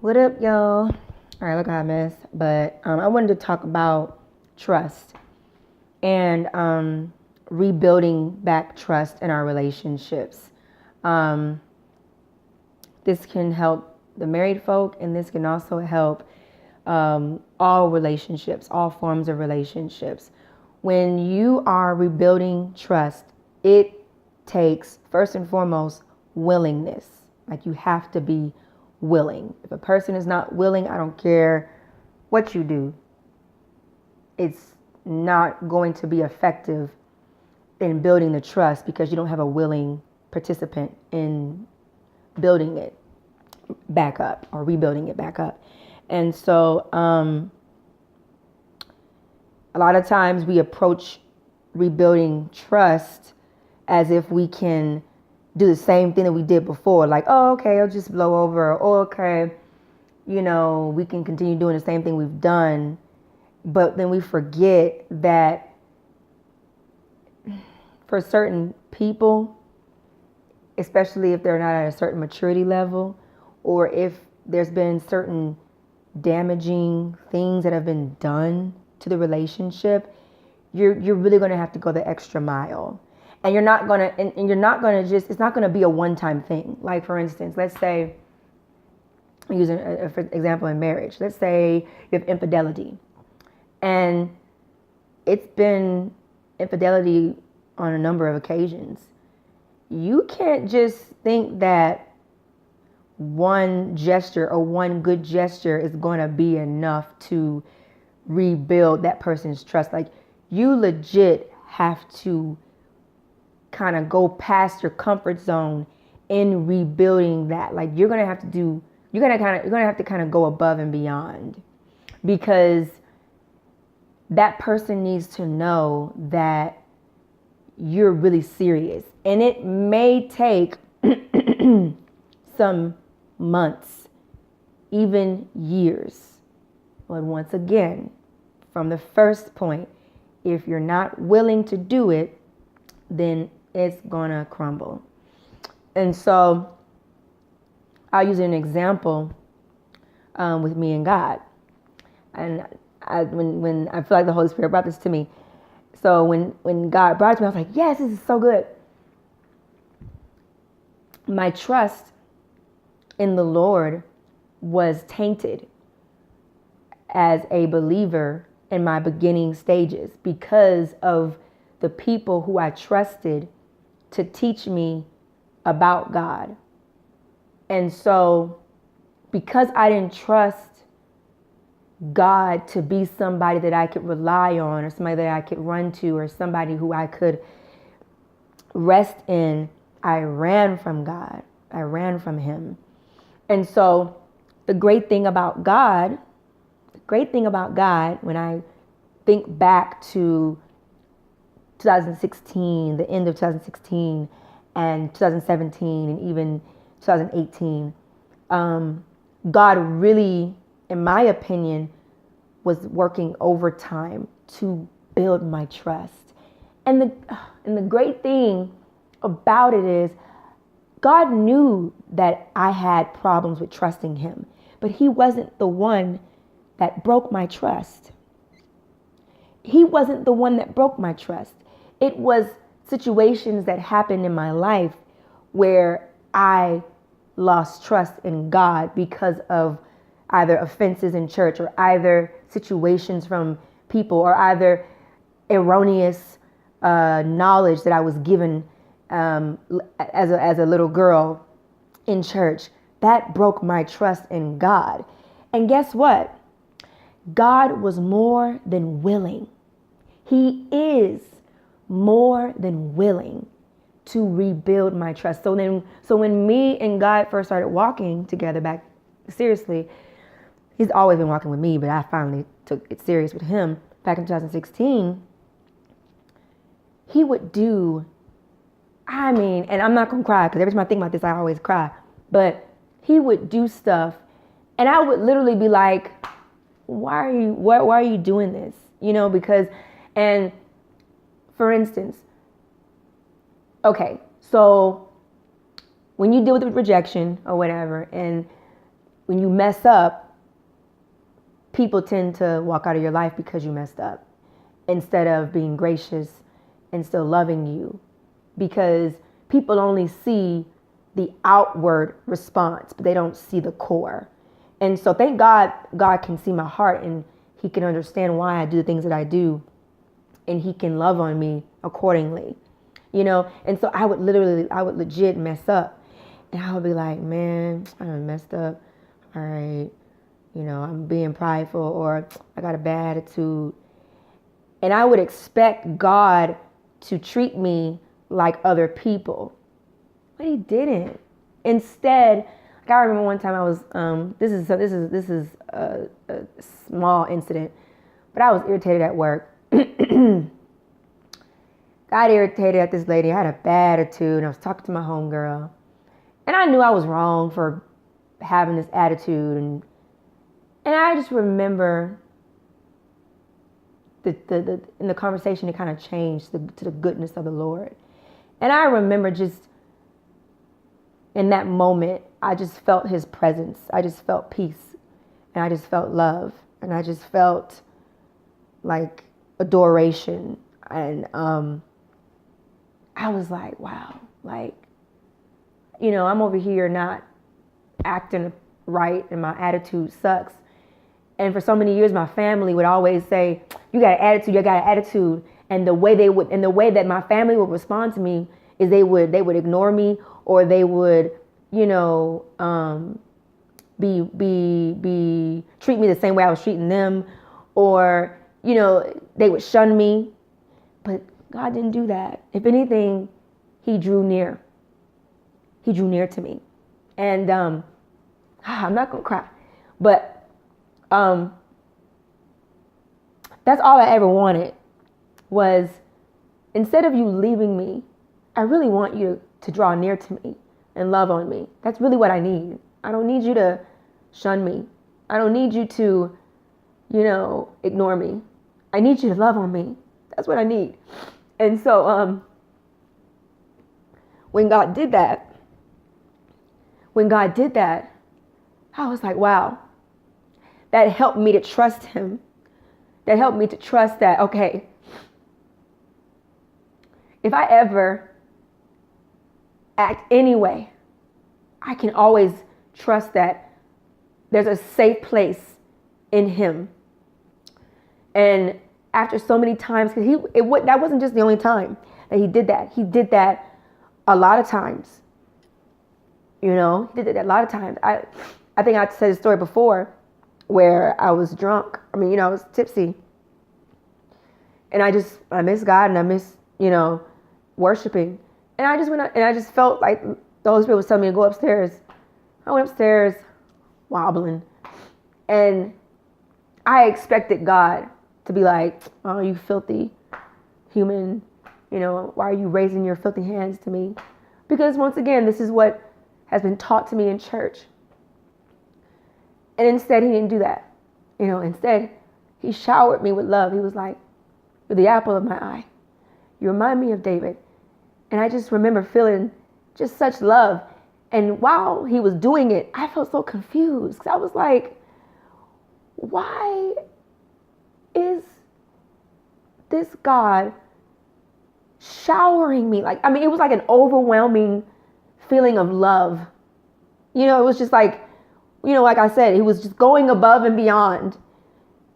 What up, y'all? All right, look how I missed. But I wanted to talk about trust and rebuilding back trust in our relationships. Um, this can help the married folk, and this can also help all relationships, all forms of relationships. When you are rebuilding trust, it takes, first and foremost, willingness. Like you have to be willing. If a person is not willing, I don't care what you do, it's not going to be effective in building the trust because you don't have a willing participant in building it back up or rebuilding it back up. And so a lot of times we approach rebuilding trust as if we can do the same thing that we did before. Like, oh, okay, it'll just blow over. Or, oh, okay, we can continue doing the same thing we've done. But then we forget that for certain people, especially if they're not at a certain maturity level, or if there's been certain damaging things that have been done to the relationship, you're really going to have to go the extra mile. And you're not going to, and you're not going to just, it's not going to be a one-time thing. Like, for instance, let's say, using for example in marriage, let's say you have infidelity. And it's been infidelity on a number of occasions. You can't just think that one gesture or one good gesture is going to be enough to rebuild that person's trust. Like, you legit have to kind of go past your comfort zone in rebuilding that. Like, you're going to have to kind of go above and beyond, because that person needs to know that you're really serious. And it may take some months, even years. But once again, from the first point, if you're not willing to do it, then it's gonna crumble. And so I'll use an example with me and God. And when I feel like the Holy Spirit brought this to me. So when God brought it to me, I was like, yes, this is so good. My trust in the Lord was tainted as a believer in my beginning stages because of the people who I trusted to teach me about God. And so because I didn't trust God to be somebody that I could rely on, or somebody that I could run to, or somebody who I could rest in, I ran from God. I ran from Him. And so the great thing about God, when I think back to 2016, the end of 2016 and 2017 and even 2018, God really, in my opinion, was working overtime to build my trust. And the great thing about it is God knew that I had problems with trusting Him, but He wasn't the one that broke my trust. He wasn't the one that broke my trust. It was situations that happened in my life where I lost trust in God because of either offenses in church, or either situations from people, or either erroneous knowledge that I was given as a little girl in church. That broke my trust in God. And guess what? God was more than willing. He is more than willing to rebuild my trust. So when me and God first started walking together back seriously, He's always been walking with me, but I finally took it serious with Him back in 2016. He would do, and I'm not going to cry because every time I think about this, I always cry. But He would do stuff and I would literally be like, why are you doing this? Because, and for instance, okay, so when you deal with rejection or whatever, and when you mess up, people tend to walk out of your life because you messed up instead of being gracious and still loving you, because people only see the outward response, but they don't see the core. And so thank God, God can see my heart and he can understand why I do the things that I do, and he can love on me accordingly, you know? And so I would legit mess up, and I would be like, man, I done messed up. All right. You know, I'm being prideful, or I got a bad attitude. And I would expect God to treat me like other people, but he didn't. Instead, like I remember one time I was, this is a small incident, but I was irritated at work. Got irritated at this lady. I had a bad attitude, and I was talking to my homegirl, and I knew I was wrong for having this attitude, and I just remember in the conversation, it kind of changed to the goodness of the Lord. And I remember just in that moment, I just felt his presence. I just felt peace, and I just felt love, and I just felt like adoration. And I was like, wow, like, you know, I'm over here not acting right and my attitude sucks. And for so many years, my family would always say, you got an attitude, you got an attitude. And the way that my family would respond to me is they would ignore me, or they would, you know, treat me the same way I was treating them, or, you know, they would shun me. But God didn't do that. If anything, he drew near. He drew near to me. And I'm not gonna cry, but that's all I ever wanted, was instead of you leaving me, I really want you to draw near to me and love on me. That's really what I need. I don't need you to shun me. I don't need you to, you know, ignore me. I need you to love on me. That's what I need. And so when God did that, I was like, wow, that helped me to trust him. That helped me to trust that, okay, if I ever act anyway, I can always trust that there's a safe place in him. And after so many times, because that wasn't just the only time that he did that. He did that a lot of times. You know, he did that a lot of times. I think I said a story before where I was drunk. I mean, you know, I was tipsy. And I miss God, and I miss, you know, worshiping. And I just went up, and I just felt like the Holy Spirit was telling me to go upstairs. I went upstairs wobbling. And I expected God to be like, oh, you filthy human, you know, why are you raising your filthy hands to me? Because once again, this is what has been taught to me in church. And instead, he didn't do that. You know, instead, he showered me with love. He was like, you're the apple of my eye. You remind me of David. And I just remember feeling just such love. And while he was doing it, I felt so confused, because I was like, why is this God showering me? Like, I mean, it was like an overwhelming feeling of love. You know, it was just like, you know, like I said, he was just going above and beyond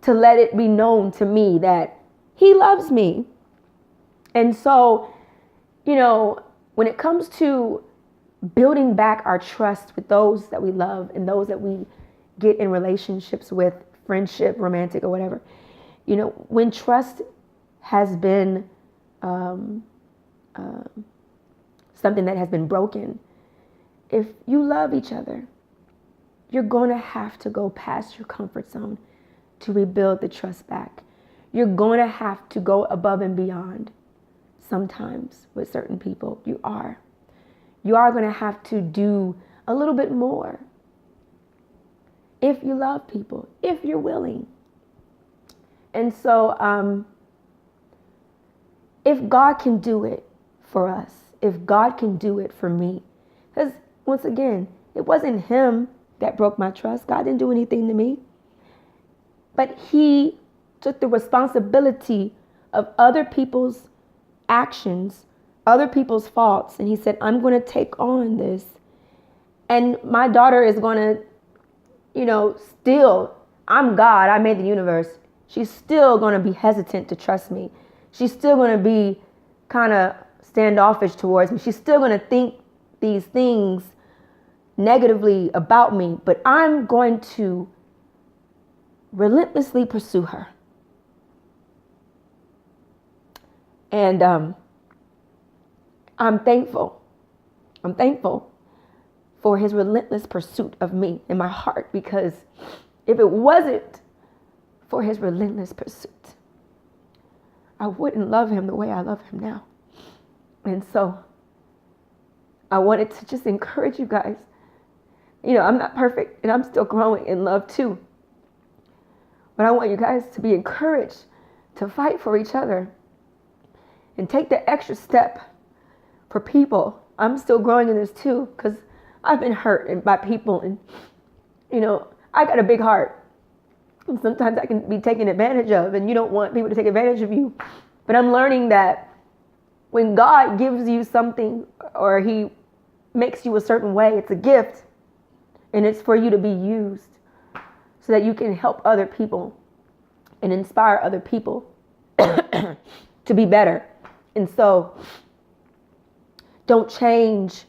to let it be known to me that he loves me. And so, you know, when it comes to building back our trust with those that we love and those that we get in relationships with, friendship, romantic or whatever, you know, when trust has been something that has been broken, if you love each other, you're going to have to go past your comfort zone to rebuild the trust back. You're going to have to go above and beyond sometimes with certain people. You are going to have to do a little bit more if you love people, if you're willing. And so if God can do it for us, if God can do it for me, because once again, it wasn't him that broke my trust. God didn't do anything to me. But he took the responsibility of other people's actions, other people's faults. And he said, I'm going to take on this. And my daughter is going to, still, I'm God. I made the universe. She's still going to be hesitant to trust me. She's still going to be kind of standoffish towards me. She's still going to think these things negatively about me. But I'm going to relentlessly pursue her. And I'm thankful. I'm thankful for his relentless pursuit of me in my heart, because if it wasn't for his relentless pursuit, I wouldn't love him the way I love him now. And so I wanted to just encourage you guys. I'm not perfect and I'm still growing in love too. But I want you guys to be encouraged to fight for each other and take the extra step for people. I'm still growing in this too, because I've been hurt by people, and I got a big heart. And sometimes I can be taken advantage of, and you don't want people to take advantage of you. But I'm learning that when God gives you something, or he makes you a certain way, it's a gift, and it's for you to be used so that you can help other people and inspire other people to be better. And so don't change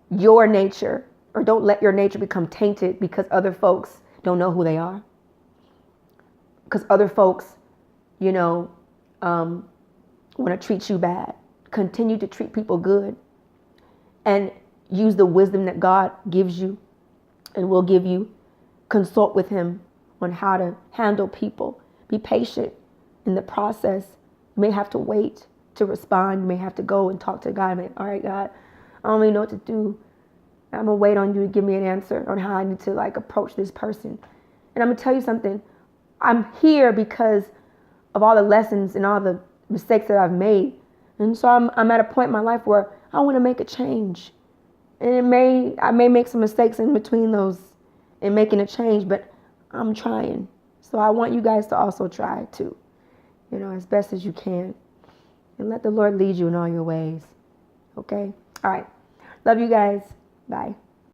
your nature, or don't let your nature become tainted because other folks don't know who they are. Because other folks, want to treat you bad. Continue to treat people good and use the wisdom that God gives you and will give you. Consult with him on how to handle people. Be patient in the process. You may have to wait to respond. You may have to go and talk to God. All right, God, I don't really know what to do. I'm going to wait on you to give me an answer on how I need to approach this person. And I'm going to tell you something. I'm here because of all the lessons and all the mistakes that I've made. And so I'm at a point in my life where I want to make a change. And I may make some mistakes in between those and making a change, but I'm trying. So I want you guys to also try too, as best as you can. And let the Lord lead you in all your ways. Okay? All right. Love you guys. Bye.